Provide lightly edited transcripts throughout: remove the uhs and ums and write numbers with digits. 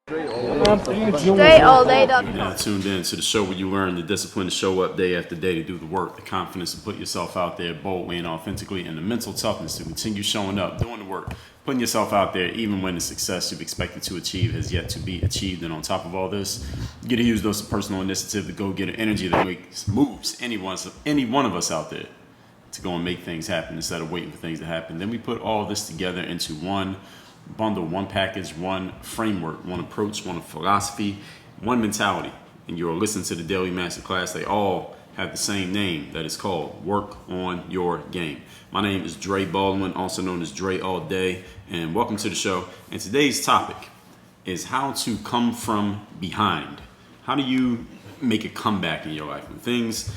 DreAllDay.com. You're now tuned in to the show where you learn the discipline to show up day after day to do the work, the confidence to put yourself out there boldly and authentically, and the mental toughness to continue showing up, doing the work, putting yourself out there even when the success you've expected to achieve has yet to be achieved. And on top of all this, you get to use those personal initiative to go get an energy that moves any one of us out there to go and make things happen instead of waiting for things to happen. Then we put all this together into one bundle, one package, one framework, one approach, one philosophy, one mentality. And you're listening to the Daily Masterclass. They all have the same name, that is called Work on Your Game. My name is Dre Baldwin, also known as Dre All Day, and welcome to the show. And today's topic is how to come from behind. How do you make a comeback in your life when things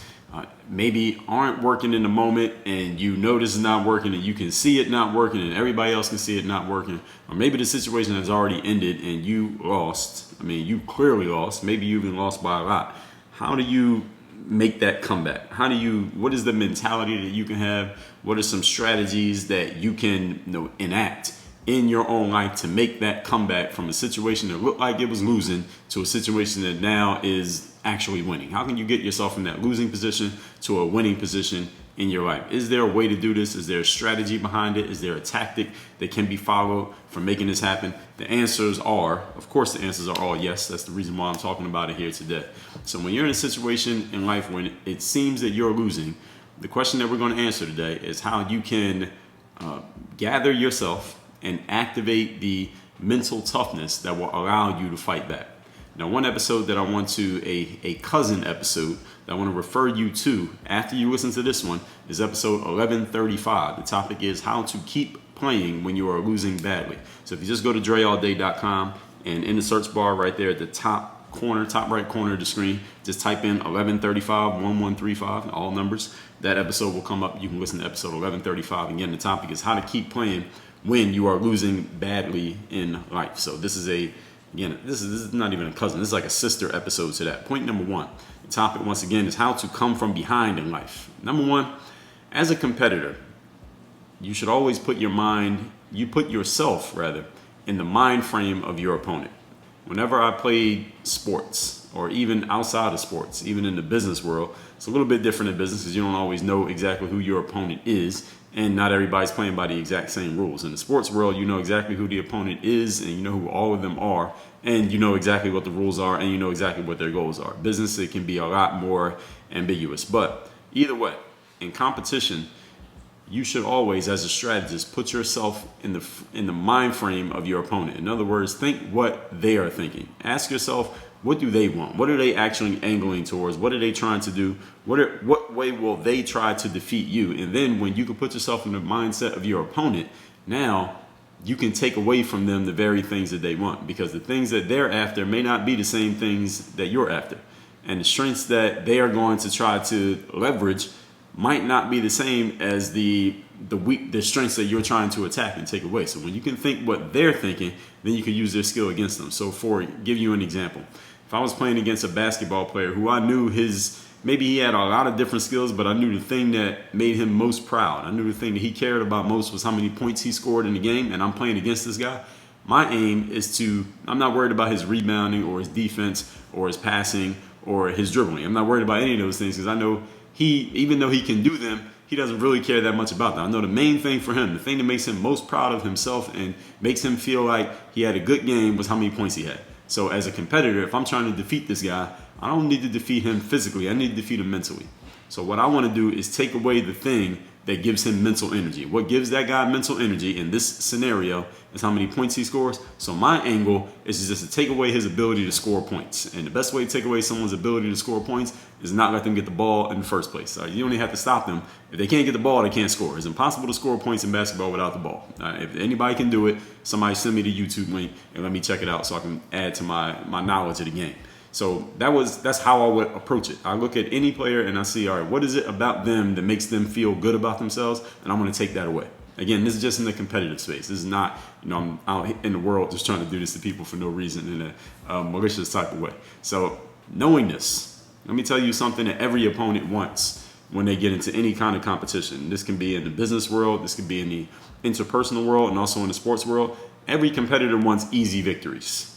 maybe aren't working in the moment and you know this is not working and you can see it not working and everybody else can see it not working, or maybe the situation has already ended and you lost. I mean, you clearly lost. Maybe you even lost by a lot. How do you make that comeback? What is the mentality that you can have? What are some strategies that you can enact in your own life to make that comeback from a situation that looked like it was losing to a situation that now is actually winning? How can you get yourself from that losing position to a winning position in your life? Is there a way to do this? Is there a strategy behind it? Is there a tactic that can be followed for making this happen? The answers are, of course, the answers are all yes. That's the reason why I'm talking about it here today. So when you're in a situation in life when it seems that you're losing, the question that we're going to answer today is how you can gather yourself and activate the mental toughness that will allow you to fight back. Now, one episode that I want to, a cousin episode that I want to refer you to after you listen to this one is episode 1135. The topic is how to keep playing when you are losing badly. So if you just go to DreAllDay.com and in the search bar right there at the top right corner of the screen, just type in 1135, 1135, all numbers. That episode will come up. You can listen to episode 1135. Again, the topic is how to keep playing when you are losing badly in life. So this is this is not even a cousin. This is like a sister episode to that. Point number one. The topic, once again, is how to come from behind in life. Number one, as a competitor, you should always put yourself in the mind frame of your opponent. Whenever I played sports, or even outside of sports, even in the business world, it's a little bit different in business because you don't always know exactly who your opponent is, and not everybody's playing by the exact same rules. In the sports world, you know exactly who the opponent is, and you know who all of them are, and you know exactly what the rules are, and you know exactly what their goals are. Business, it can be a lot more ambiguous. But either way, in competition, you should always, as a strategist, put yourself in the mind frame of your opponent. In other words, think what they are thinking. Ask yourself, what do they want? What are they actually angling towards? What are they trying to do? What way will they try to defeat you? And then when you can put yourself in the mindset of your opponent, now you can take away from them the very things that they want, because the things that they're after may not be the same things that you're after. And the strengths that they are going to try to leverage might not be the same as the strengths that you're trying to attack and take away. So when you can think what they're thinking, then you can use their skill against them. So give you an example, if I was playing against a basketball player who I knew maybe he had a lot of different skills, but I knew the thing that made him most proud, I knew the thing that he cared about most was how many points he scored in the game, and I'm playing against this guy, my aim is I'm not worried about his rebounding or his defense or his passing or his dribbling. I'm not worried about any of those things because I know even though he can do them, he doesn't really care that much about them. I know the main thing for him, the thing that makes him most proud of himself and makes him feel like he had a good game was how many points he had. So as a competitor, if I'm trying to defeat this guy, I don't need to defeat him physically. I need to defeat him mentally. So what I want to do is take away the thing that gives him mental energy. What gives that guy mental energy in this scenario is how many points he scores. So my angle is just to take away his ability to score points. And the best way to take away someone's ability to score points is not let them get the ball in the first place. You don't even have to stop them. If they can't get the ball, they can't score. It's impossible to score points in basketball without the ball. If anybody can do it, somebody send me the YouTube link and let me check it out so I can add to my knowledge of the game. So that's how I would approach it. I look at any player and I see, all right, what is it about them that makes them feel good about themselves? And I'm going to take that away. Again, this is just in the competitive space. This is not, I'm out in the world just trying to do this to people for no reason in a malicious type of way. So knowing this, let me tell you something that every opponent wants when they get into any kind of competition. This can be in the business world, this can be in the interpersonal world, and also in the sports world. Every competitor wants easy victories.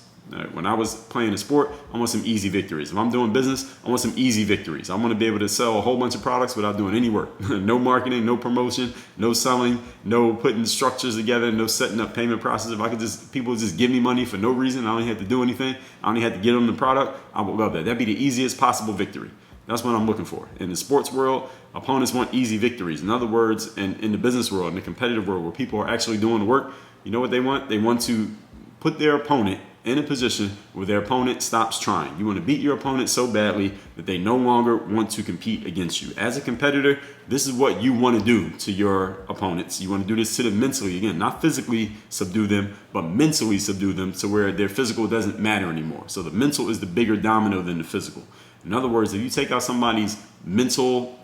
When I was playing a sport, I want some easy victories. If I'm doing business, I want some easy victories. I want to be able to sell a whole bunch of products without doing any work. No marketing, no promotion, no selling, no putting structures together, no setting up payment process. If I could people just give me money for no reason, I don't have to do anything, I only have to get them the product, I would love that. That'd be the easiest possible victory. That's what I'm looking for. In the sports world, opponents want easy victories. In other words, in the business world, in the competitive world where people are actually doing the work, you know what they want? They want to put their opponent in a position where their opponent stops trying. You want to beat your opponent so badly that they no longer want to compete against you. As a competitor, this is what you want to do to your opponents. You want to do this to them mentally. Again, not physically subdue them, but mentally subdue them to where their physical doesn't matter anymore. So the mental is the bigger domino than the physical. In other words, if you take out somebody's mental,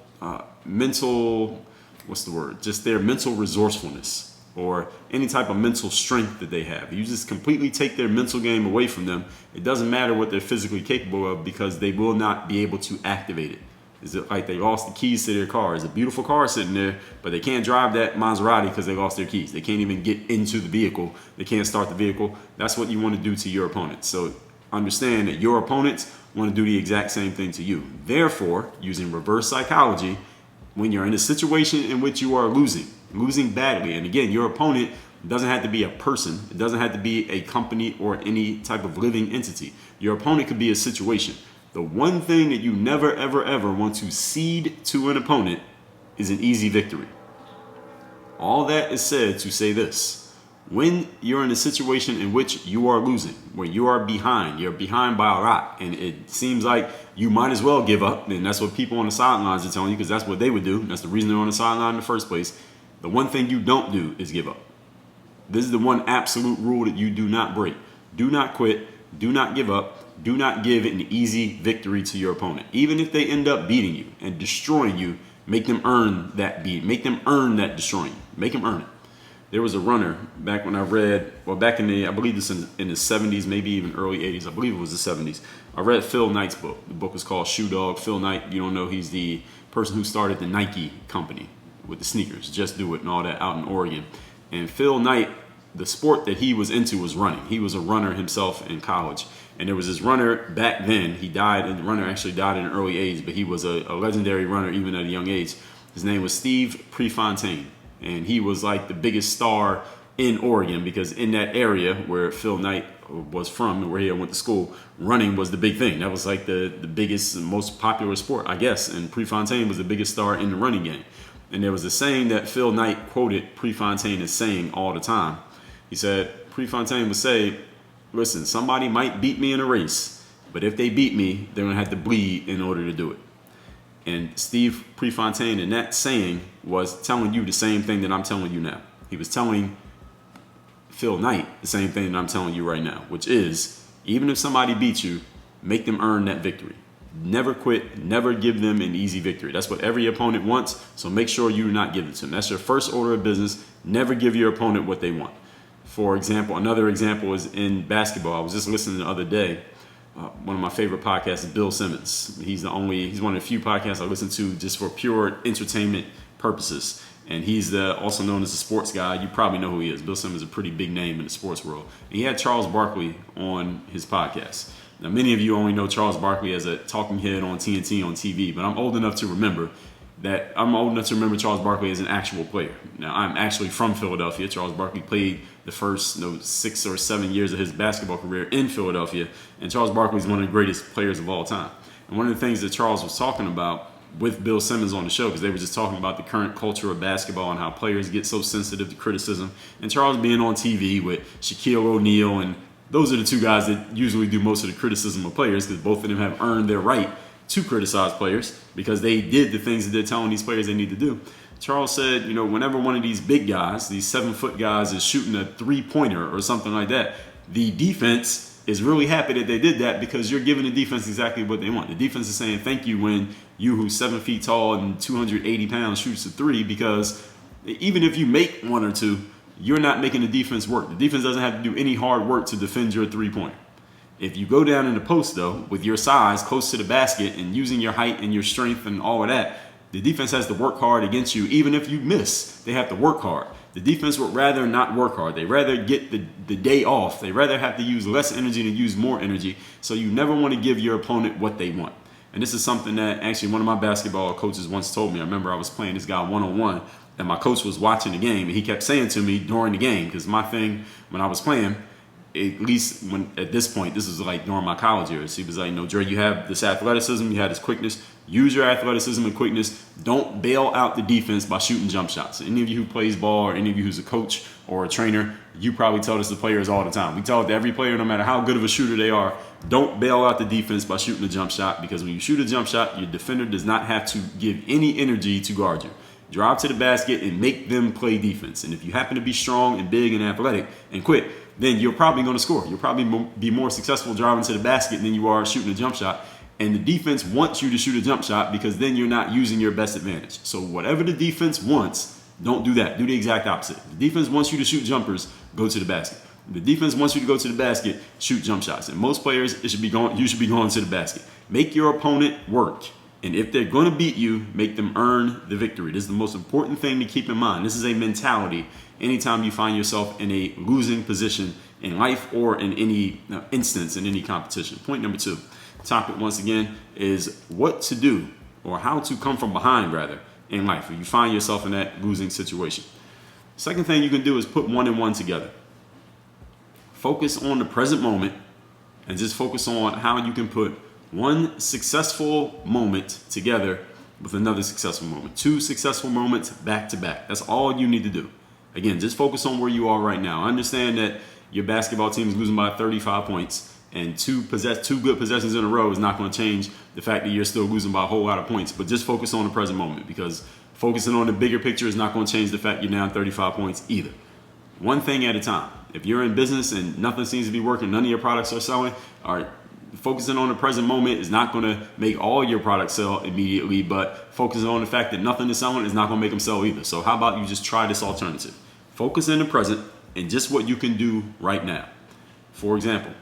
just their mental resourcefulness, or any type of mental strength that they have. You just completely take their mental game away from them. It doesn't matter what they're physically capable of because they will not be able to activate it. Is it like they lost the keys to their car? It's a beautiful car sitting there, but they can't drive that Maserati because they lost their keys. They can't even get into the vehicle. They can't start the vehicle. That's what you want to do to your opponents. So understand that your opponents want to do the exact same thing to you. Therefore, using reverse psychology, when you're in a situation in which you are losing badly, and again, your opponent doesn't have to be a person, it doesn't have to be a company or any type of living entity. Your opponent could be a situation. The one thing that you never, ever, ever want to cede to an opponent is an easy victory. All that is said to say this. When you're in a situation in which you are losing, where you're behind by a lot, and it seems like you might as well give up, and that's what people on the sidelines are telling you because that's what they would do. That's the reason they're on the sideline in the first place. The one thing you don't do is give up. This is the one absolute rule that you do not break. Do not quit. Do not give up. Do not give an easy victory to your opponent. Even if they end up beating you and destroying you, make them earn that beat. Make them earn that destroying you. Make them earn it. There was a runner back when I read, back in I believe this in the 70s, maybe even early 80s. I believe it was the 70s. I read Phil Knight's book. The book was called Shoe Dog. Phil Knight, you don't know, he's the person who started the Nike company with the sneakers, Just Do It and all that out in Oregon. And Phil Knight, the sport that he was into was running. He was a runner himself in college. And there was this runner back then. He died, and the runner actually died in an early age, but he was a legendary runner even at a young age. His name was Steve Prefontaine. And he was like the biggest star in Oregon because in that area where Phil Knight was from and where he went to school, running was the big thing. That was like the biggest, most popular sport, I guess. And Prefontaine was the biggest star in the running game. And there was a saying that Phil Knight quoted Prefontaine as saying all the time. He said, Prefontaine would say, listen, somebody might beat me in a race, but if they beat me, they're going to have to bleed in order to do it. And Steve Prefontaine in that saying was telling you the same thing that I'm telling you now. He was telling Phil Knight the same thing that I'm telling you right now, which is even if somebody beats you, make them earn that victory. Never quit, never give them an easy victory. That's what every opponent wants, so make sure you do not give it to them. That's your first order of business. Never give your opponent what they want. For example, another example is in basketball. I was just listening the other day. One of my favorite podcasts is Bill Simmons. He's one of the few podcasts I listen to just for pure entertainment purposes. And he's also known as a sports guy. You probably know who he is. Bill Simmons is a pretty big name in the sports world. And he had Charles Barkley on his podcast. Now, many of you only know Charles Barkley as a talking head on TNT on TV, but I'm old enough to remember Charles Barkley as an actual player. Now, I'm actually from Philadelphia. Charles Barkley played the first 6 or 7 years of his basketball career in Philadelphia, and Charles Barkley is one of the greatest players of all time. And one of the things that Charles was talking about with Bill Simmons on the show, because they were just talking about the current culture of basketball and how players get so sensitive to criticism, and Charles being on TV with Shaquille O'Neal, and those are the two guys that usually do most of the criticism of players, because both of them have earned their right to criticize players because they did the things that they're telling these players they need to do. Charles said, whenever one of these big guys, these 7-foot guys, is shooting a 3-pointer or something like that, the defense is really happy that they did that because you're giving the defense exactly what they want. The defense is saying thank you when you, who's 7 feet tall and 280 pounds, shoots a 3, because even if you make 1 or 2, you're not making the defense work. The defense doesn't have to do any hard work to defend your 3-pointer. If you go down in the post, though, with your size close to the basket and using your height and your strength and all of that, the defense has to work hard against you. Even if you miss, they have to work hard. The defense would rather not work hard. They rather get the day off. They rather have to use less energy than use more energy. So you never want to give your opponent what they want. And this is something that actually one of my basketball coaches once told me. I remember I was playing this guy one-on-one, and my coach was watching the game, and he kept saying to me during the game, because my thing when I was playing, at least when at this point, this was like during my college years, he was like, no, Dre, you have this athleticism, you have this quickness. Use your athleticism and quickness. Don't bail out the defense by shooting jump shots. Any of you who plays ball, or any of you who's a coach or a trainer, you probably tell this to players all the time. We tell it to every player, no matter how good of a shooter they are, don't bail out the defense by shooting a jump shot, because when you shoot a jump shot, your defender does not have to give any energy to guard you. Drive to the basket and make them play defense. And if you happen to be strong and big and athletic and quick, then you're probably going to score. You'll probably be more successful driving to the basket than you are shooting a jump shot. And the defense wants you to shoot a jump shot, because then you're not using your best advantage. So whatever the defense wants, don't do that. Do the exact opposite. If the defense wants you to shoot jumpers, go to the basket. If the defense wants you to go to the basket, shoot jump shots. And most players, you should be going to the basket. Make your opponent work. And if they're going to beat you, make them earn the victory. This is the most important thing to keep in mind. This is a mentality anytime you find yourself in a losing position in life or in any instance, in any competition. Point number 2. Topic once again is what to do, or how to come from behind rather, in life if you find yourself in that losing situation. Second thing you can do is put 1 and 1 together. Focus on the present moment and just focus on how you can put one successful moment together with another successful moment. 2 successful moments back to back. That's all you need to do. Again, just focus on where you are right now. Understand that your basketball team is losing by 35 points. And two good possessions in a row is not going to change the fact that you're still losing by a whole lot of points. But just focus on the present moment, because focusing on the bigger picture is not going to change the fact you're down 35 points either. One thing at a time. If you're in business and nothing seems to be working, none of your products are selling, all right, focusing on the present moment is not going to make all your products sell immediately, but focusing on the fact that nothing is selling is not going to make them sell either. So how about you just try this alternative? Focus in the present and just what you can do right now. For example,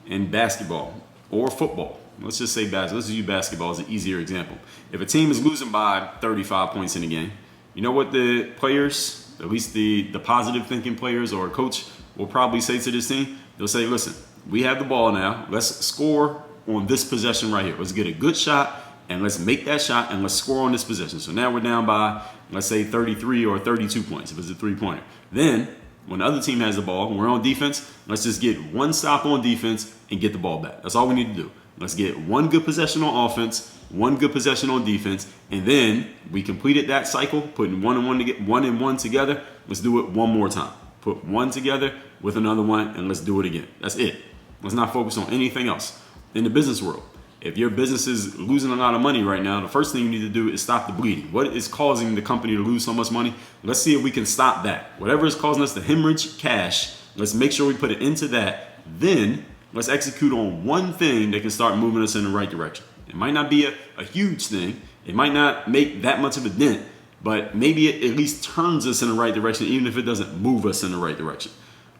in basketball or football, let's just say basketball. Let's use basketball as an easier example. If a team is losing by 35 points in a game, you know what the players, at least the positive thinking players or a coach, will probably say to this team? They'll say, listen, we have the ball now. Let's score on this possession right here. Let's get a good shot and let's make that shot and let's score on this possession. So now we're down by, let's say, 33 or 32 points if it's a three-pointer. Then when the other team has the ball, when we're on defense, let's just get one stop on defense and get the ball back. That's all we need to do. Let's get one good possession on offense, one good possession on defense, and then we completed that cycle, putting 1 and 1 together. Let's do it one more time. Put 1 together with another 1, and let's do it again. That's it. Let's not focus on anything else. In the business world, if your business is losing a lot of money right now, the first thing you need to do is stop the bleeding. What is causing the company to lose so much money? Let's see if we can stop that. Whatever is causing us to hemorrhage cash, let's make sure we put it into that. Then let's execute on one thing that can start moving us in the right direction. It might not be a huge thing. It might not make that much of a dent, but maybe it at least turns us in the right direction, even if it doesn't move us in the right direction.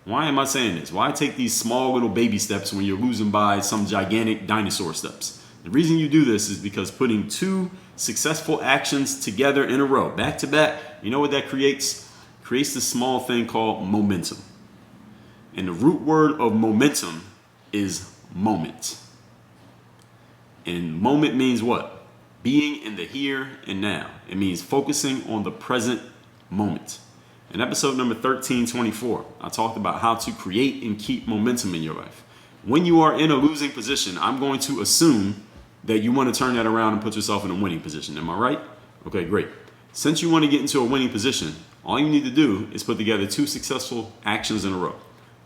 Why am I saying this? Why take these small little baby steps when you're losing by some gigantic dinosaur steps? The reason you do this is because putting 2 successful actions together in a row, back to back, you know what that creates? Creates this small thing called momentum. And the root word of momentum is moment. And moment means what? Being in the here and now. It means focusing on the present moment. In episode number 1324, I talked about how to create and keep momentum in your life. When you are in a losing position, I'm going to assume that you want to turn that around and put yourself in a winning position. Am I right? Okay, great. Since you want to get into a winning position, all you need to do is put together 2 successful actions in a row.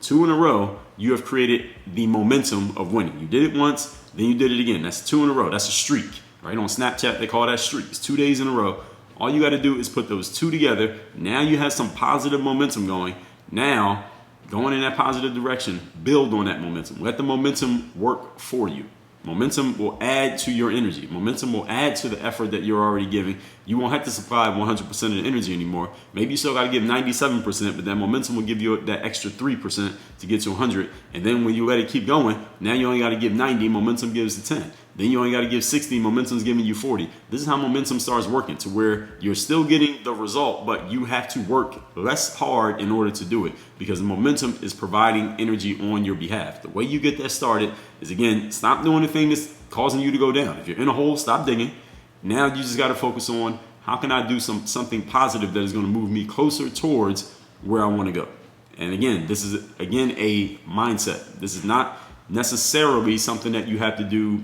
2 in a row, you have created the momentum of winning. You did it once, then you did it again. That's 2 in a row. That's a streak. Right? On Snapchat, they call that streak. It's 2 days in a row. All you got to do is put those 2 together. Now you have some positive momentum going. Now, going in that positive direction, build on that momentum. Let the momentum work for you. Momentum will add to your energy. Momentum will add to the effort that you're already giving. You won't have to supply 100% of the energy anymore. Maybe you still got to give 97%, but that momentum will give you that extra 3% to get to 100. And then when you let it keep going, now you only got to give 90. Momentum gives the 10. Then you only got to give 60. Momentum's giving you 40. This is how momentum starts working, to where you're still getting the result, but you have to work less hard in order to do it, because the momentum is providing energy on your behalf. The way you get that started is, again, stop doing the thing that's causing you to go down. If you're in a hole, stop digging. Now you just got to focus on, how can I do something positive that is going to move me closer towards where I want to go? And again, this is a mindset. This is not necessarily something that you have to do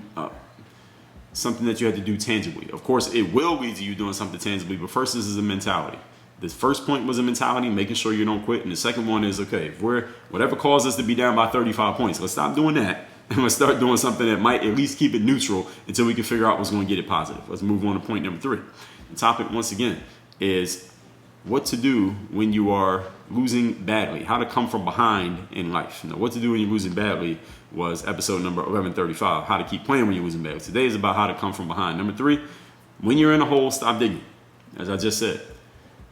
tangibly. Of course, it will lead to you doing something tangibly, but first, this is a mentality. The first point was a mentality, making sure you don't quit. And the second one is, okay, if whatever caused us to be down by 35 points, let's stop doing that. And let's start doing something that might at least keep it neutral until we can figure out what's going to get it positive. Let's move on to point number 3. The topic, once again, is what to do when you are losing badly. How to come from behind in life. Now, what to do when you're losing badly was episode number 1135. How to keep playing when you're losing badly. Today is about how to come from behind. Number 3, when you're in a hole, stop digging. As I just said,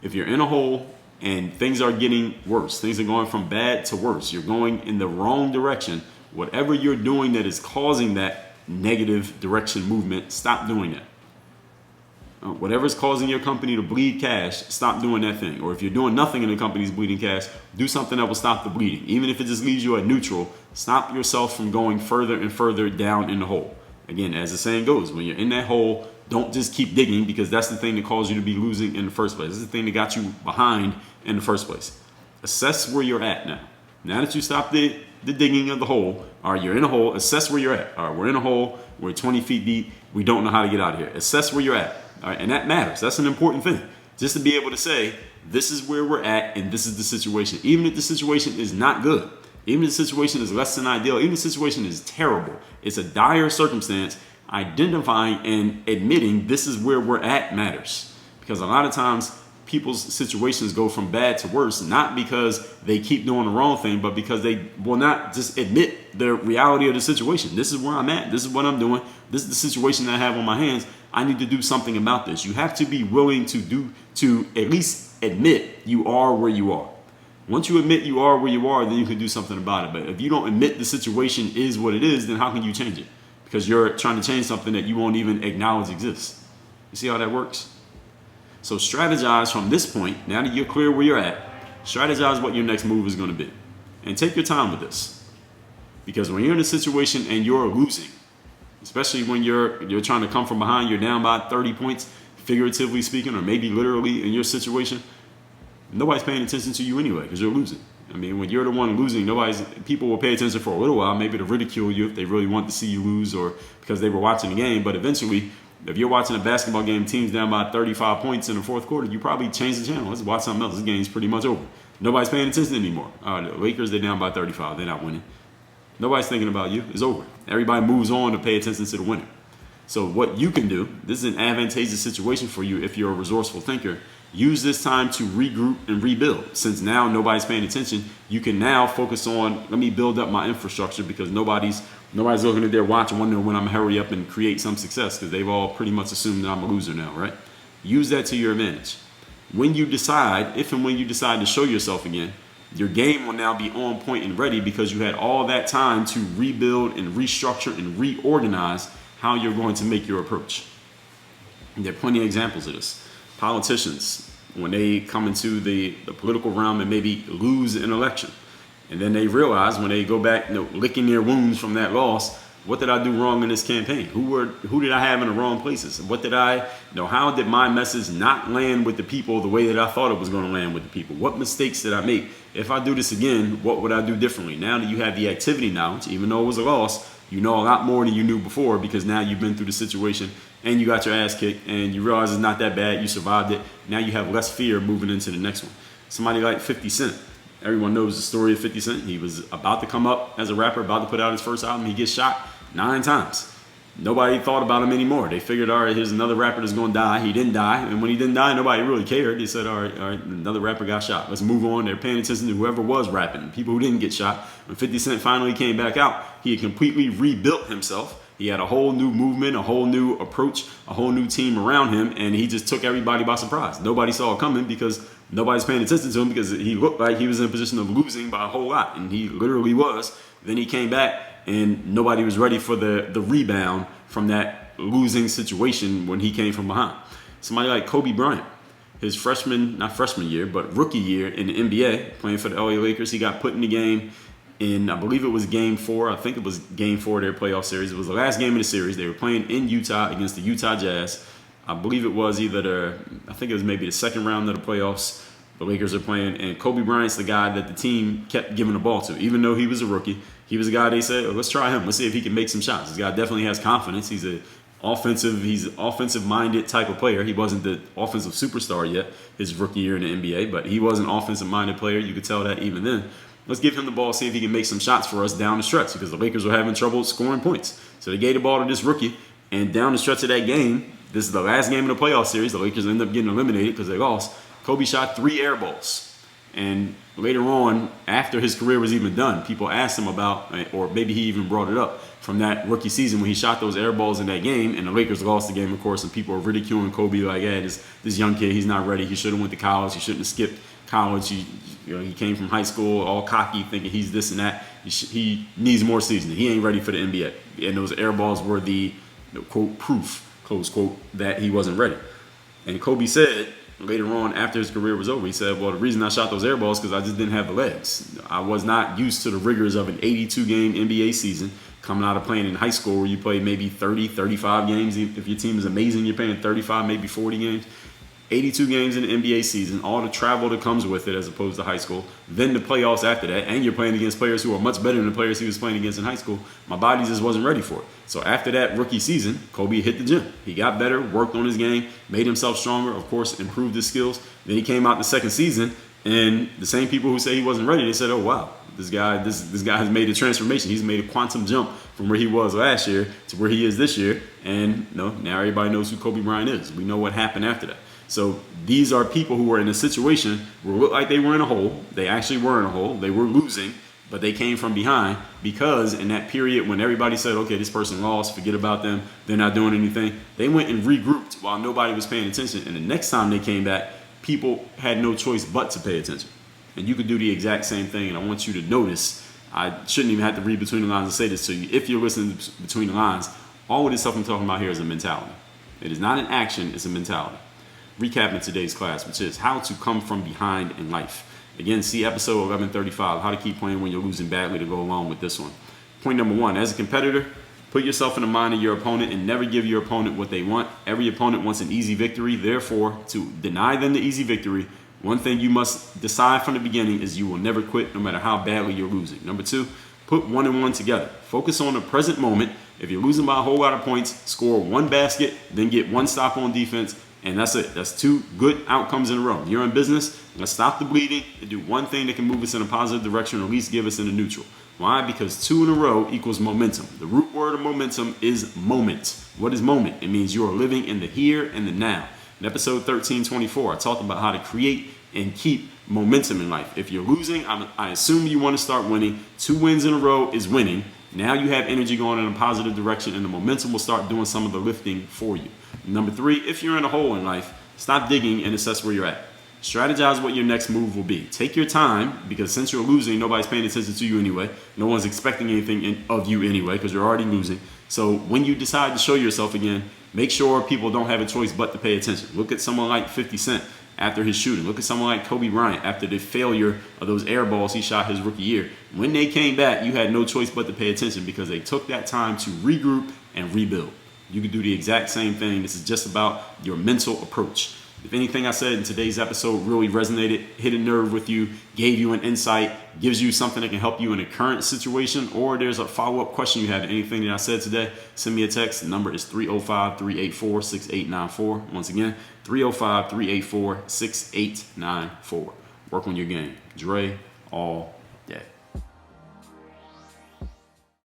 if you're in a hole and things are getting worse, things are going from bad to worse, you're going in the wrong direction, whatever you're doing that is causing that negative direction movement, stop doing that. Whatever's causing your company to bleed cash, stop doing that thing. Or if you're doing nothing and the company's bleeding cash, do something that will stop the bleeding. Even if it just leaves you at neutral, stop yourself from going further and further down in the hole. Again, as the saying goes, when you're in that hole, don't just keep digging, because that's the thing that caused you to be losing in the first place. This is the thing that got you behind in the first place. Assess where you're at now. Now that you stop the digging of the hole, all right, you're in a hole, assess where you're at. All right, we're in a hole, we're 20 feet deep, we don't know how to get out of here. Assess where you're at. All right, and that matters. That's an important thing. Just to be able to say, this is where we're at and this is the situation. Even if the situation is not good, even if the situation is less than ideal, even if the situation is terrible, it's a dire circumstance, identifying and admitting this is where we're at matters. Because a lot of times people's situations go from bad to worse, not because they keep doing the wrong thing, but because they will not just admit the reality of the situation. This is where I'm at. This is what I'm doing. This is the situation that I have on my hands. I need to do something about this. You have to be willing to at least admit you are where you are. Once you admit you are where you are, then you can do something about it. But if you don't admit the situation is what it is, then how can you change it? Because you're trying to change something that you won't even acknowledge exists. You see how that works? So strategize from this point. Now that you're clear where you're at, strategize what your next move is going to be. And take your time with this. Because when you're in a situation and you're losing, especially when you're trying to come from behind, you're down by 30 points, figuratively speaking, or maybe literally in your situation, nobody's paying attention to you anyway because you're losing. I mean, when you're the one losing, people will pay attention for a little while, maybe to ridicule you if they really want to see you lose or because they were watching the game. But eventually, if you're watching a basketball game, team's down by 35 points in the fourth quarter, you probably change the channel. Let's watch something else. This game's pretty much over. Nobody's paying attention anymore. The Lakers, they're down by 35. They're not winning. Nobody's thinking about you. It's over. Everybody moves on to pay attention to the winner. So what you can do, this is an advantageous situation for you if you're a resourceful thinker. Use this time to regroup and rebuild. Since now nobody's paying attention, you can now focus on, let me build up my infrastructure, because nobody's looking at their watch and wondering when I'm hurry up and create some success, because they've all pretty much assumed that I'm a loser now, right? Use that to your advantage. When you decide, if and when you decide to show yourself again, your game will now be on point and ready because you had all that time to rebuild and restructure and reorganize how you're going to make your approach. And there are plenty of examples of this. Politicians, when they come into the political realm and maybe lose an election, and then they realize when they go back, licking their wounds from that loss, what did I do wrong in this campaign? Who did I have in the wrong places? How did my message not land with the people the way that I thought it was going to land with the people? What mistakes did I make? If I do this again, what would I do differently? Now that you have the activity knowledge, even though it was a loss, you know a lot more than you knew before, because now you've been through the situation and you got your ass kicked and you realize it's not that bad. You survived it. Now you have less fear moving into the next one. Somebody like 50 Cent. Everyone knows the story of 50 Cent. He was about to come up as a rapper, about to put out his first album. He gets shot 9 times. Nobody thought about him anymore. They figured, all right, here's another rapper that's going to die. He didn't die. And when he didn't die, nobody really cared. They said, all right, another rapper got shot. Let's move on. They're paying attention to whoever was rapping, people who didn't get shot. When 50 Cent finally came back out, he had completely rebuilt himself. He had a whole new movement, a whole new approach, a whole new team around him, and he just took everybody by surprise. Nobody saw it coming because nobody's paying attention to him, because he looked like he was in a position of losing by a whole lot, and he literally was. Then he came back and nobody was ready for the rebound from that losing situation when he came from behind. Somebody like Kobe Bryant, his not freshman year, but rookie year in the NBA, playing for the LA Lakers, he got put in the game in, I believe it was game 4. I think it was game 4 of their playoff series. It was the last game of the series. They were playing in Utah against the Utah Jazz. I believe it was I think it was maybe the second round of the playoffs. The Lakers are playing, and Kobe Bryant's the guy that the team kept giving the ball to. Even though he was a rookie, he was a guy they said, oh, let's try him. Let's see if he can make some shots. This guy definitely has confidence. He's an offensive-minded type of player. He wasn't the offensive superstar yet his rookie year in the NBA, but he was an offensive-minded player. You could tell that even then. Let's give him the ball, see if he can make some shots for us down the stretch, because the Lakers were having trouble scoring points. So they gave the ball to this rookie, and down the stretch of that game, this is the last game of the playoff series. The Lakers ended up getting eliminated because they lost. Kobe shot 3 air balls. And later on, after his career was even done, people asked him about, or maybe he even brought it up, from that rookie season when he shot those air balls in that game, and the Lakers lost the game, of course, and people were ridiculing Kobe like, hey, this young kid, he's not ready. He should have went to college. He shouldn't have skipped college. He came from high school all cocky, thinking he's this and that. He needs more seasoning. He ain't ready for the NBA. And those air balls were the quote, proof, close quote, that he wasn't ready. And Kobe said, later on, after his career was over, he said, well, the reason I shot those air balls because I just didn't have the legs. I was not used to the rigors of an 82-game NBA season, coming out of playing in high school where you play maybe 30, 35 games. If your team is amazing, you're playing 35, maybe 40 games. 82 games in the NBA season, all the travel that comes with it as opposed to high school, then the playoffs after that, and you're playing against players who are much better than the players he was playing against in high school. My body just wasn't ready for it. So after that rookie season, Kobe hit the gym. He got better, worked on his game, made himself stronger, of course, improved his skills. Then he came out the second season, and the same people who say he wasn't ready, they said, oh, wow, this guy has made a transformation. He's made a quantum jump from where he was last year to where he is this year. And now everybody knows who Kobe Bryant is. We know what happened after that. So these are people who were in a situation where it looked like they were in a hole. They actually were in a hole. They were losing, but they came from behind because in that period when everybody said, okay, this person lost, forget about them, they're not doing anything, they went and regrouped while nobody was paying attention. And the next time they came back, people had no choice but to pay attention. And you could do the exact same thing. And I want you to notice, I shouldn't even have to read between the lines and say this to you. If you're listening between the lines, all of this stuff I'm talking about here is a mentality. It is not an action, it's a mentality. Recapping today's class, which is how to come from behind in life. Again, see episode 1135, how to keep playing when you're losing badly, to go along with this one. Point number 1, as a competitor, put yourself in the mind of your opponent and never give your opponent what they want. Every opponent wants an easy victory. Therefore, to deny them the easy victory, one thing you must decide from the beginning is you will never quit no matter how badly you're losing. Number 2, put 1 and 1 together. Focus on the present moment. If you're losing by a whole lot of points, score 1 basket, then get 1 stop on defense. And that's it. That's 2 good outcomes in a row. You're in business. Let's stop the bleeding and do one thing that can move us in a positive direction, or at least give us in a neutral. Why? Because 2 in a row equals momentum. The root word of momentum is moment. What is moment? It means you are living in the here and the now. In episode 1324, I talked about how to create and keep momentum in life. If you're losing, I assume you want to start winning. 2 wins in a row is winning. Now you have energy going in a positive direction, and the momentum will start doing some of the lifting for you. Number 3, if you're in a hole in life, stop digging and assess where you're at. Strategize what your next move will be. Take your time, because since you're losing, nobody's paying attention to you anyway. No one's expecting anything of you anyway, because you're already losing. So when you decide to show yourself again, make sure people don't have a choice but to pay attention. Look at someone like 50 Cent after his shooting. Look at someone like Kobe Bryant after the failure of those air balls he shot his rookie year. When they came back, you had no choice but to pay attention, because they took that time to regroup and rebuild. You can do the exact same thing. This is just about your mental approach. If anything I said in today's episode really resonated, hit a nerve with you, gave you an insight, gives you something that can help you in a current situation, or there's a follow-up question you have to anything that I said today, send me a text. The number is 305-384-6894. Once again, 305-384-6894. Work on your game. Dre all day.